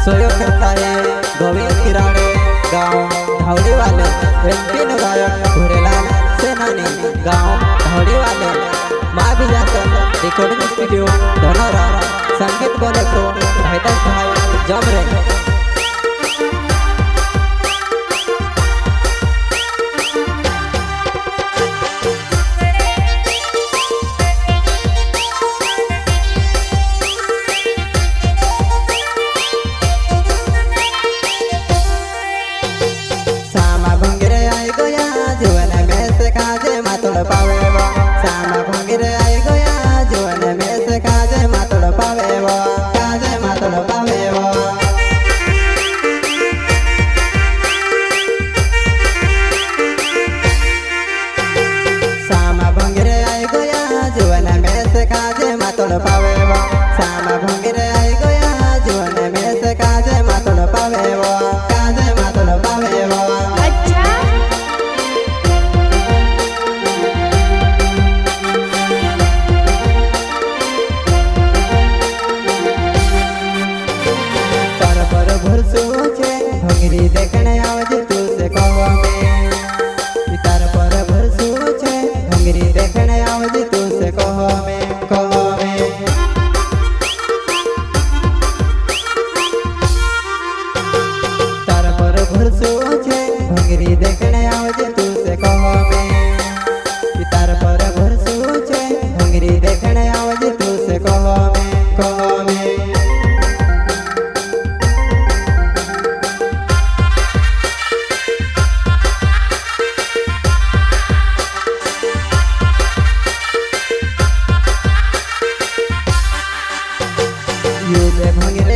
सहयोग करता है गोविंद किराड़े गांव धावड़ी वाले, एमपी गायक भूरेलाल सेनानी गांव धावड़ी वाले, माँ बिजासन रिकॉर्डिंग स्टूडियो धनौरा, संगीत बोले तो हैदर भाई जमरे।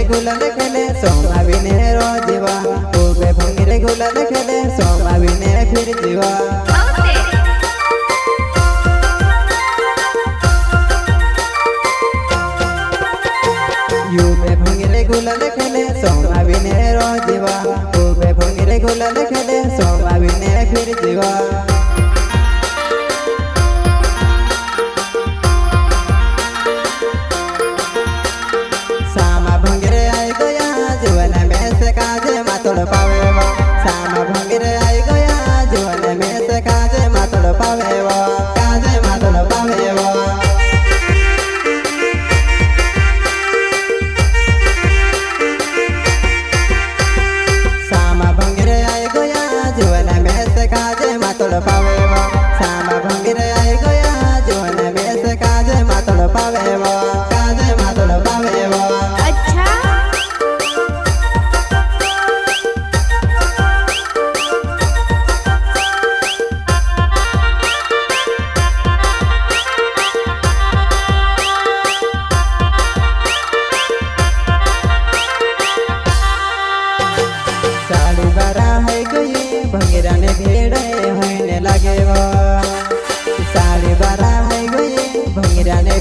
गुलाल खेले सोमा बिने रो जीवा, ओबे भंगिरे गुलाल खेले सोमा बिने फिर जीवा। यूबे भंगिरे गुलाल खेले सोमा बिने रो जीवा, ओबे भंगिरे गुलाल खेले सोमा बिने फिर जीवा।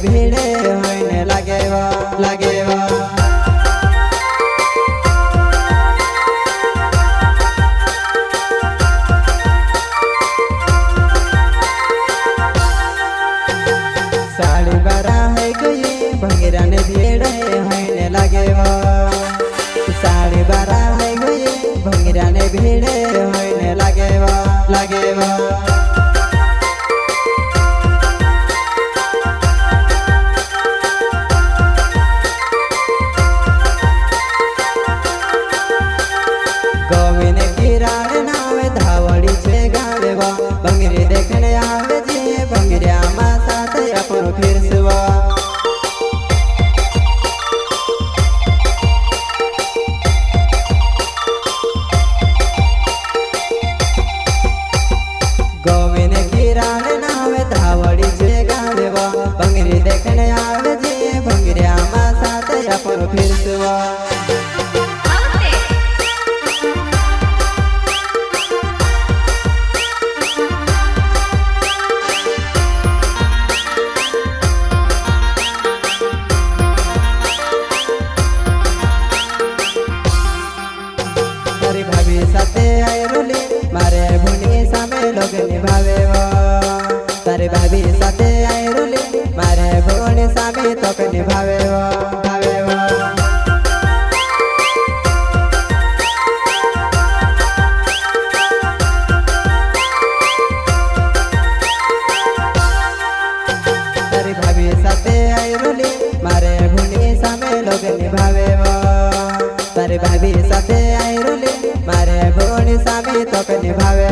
भीड़े होने लगेवा लगेवा साड़ी बारा है गई भंगिरा ने भीड़े होने लगेवा, साड़ी बारा है गई भंगिरा ने भीड़े होने लगेवा लगेवा। भंगिरे देखने आवे जी भंगिरिया मा साथ अपन फिर सुवा। गोविंद किराण नावे धावड़ी से गावे वा, भंगिरे देखने आवे जी भंगिरिया मा साथ अपन फिर सुवा। मारे भूनी सामे लोग निभावे वो, तारे भाभी साथे आई रोली मारे भूनी सामे तोक निभावे वो भावे वो। તારી ભાભી સાથે આઈ રોલી મારે ભોણી સામે તો કને ભાવે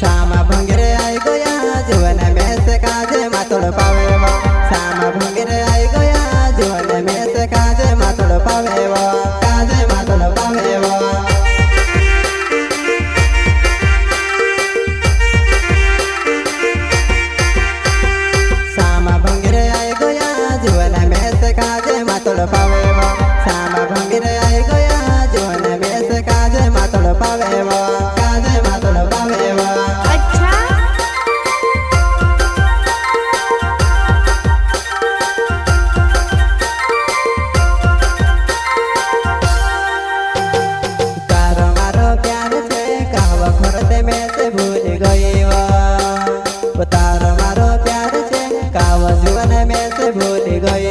સામા ભંગરે આઈ ગયા જીવન મેં સે કાજે માતોડ પાવે સામા ભંગરે આઈ ગયા જીવન મેં સે કાજે માતોડ પાવે કાજે માતોડ પાવે સામા ભંગરે આઈ ગયા જીવન મેં સે કાજે માતોડ પાવે સામા ભંગરે આઈ ગયા જીવન મેં સે કાજે માતોડ પાવે કાજે માતોડ પાવે तारो मारो प्यार छे काव जीवन में से भूल गई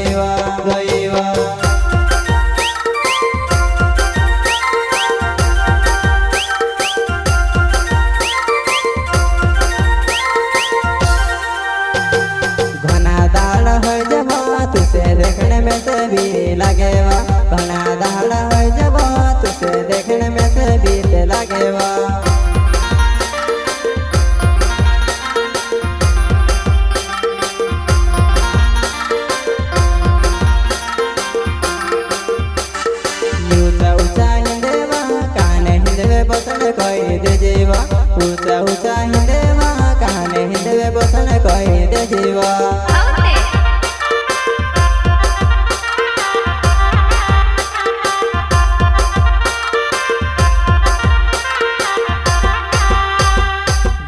घना दाल हो जब तुसे देखने में से भी लगेवा घना दाल हो जब तुसे देखने में से भी लगेवा कोई दे जीवा ऊंचा ऊंचा हिंदेवा कहाने हिंदे बसन कोई दे जीवा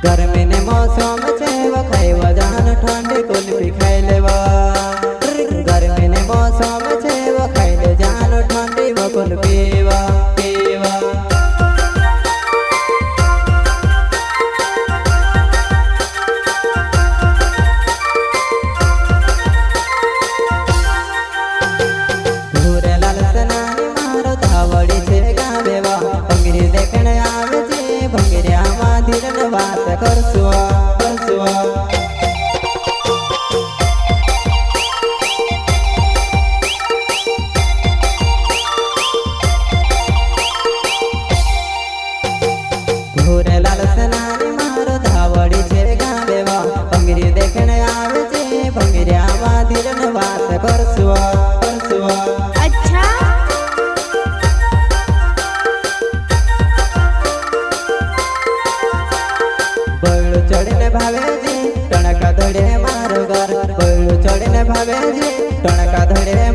गर्मी ने मौसम छे वो खाई वजान ठंडी कुल्फी खाई लेवा गर्मी ने मौसम छे वो खाई ले जान ठंडी वो कुल्फी पीवा बात करसुआ भूरे लाल सनानी मारो धावड़ी छे गावेवा भंगरी देखने आवे छे भंगरिया मा धीरन बात करसुआ अच्छा बळू चढ़ने भावे जी टणका धड़े मारो घर बळू चढ़ने भावे जी टणका धड़े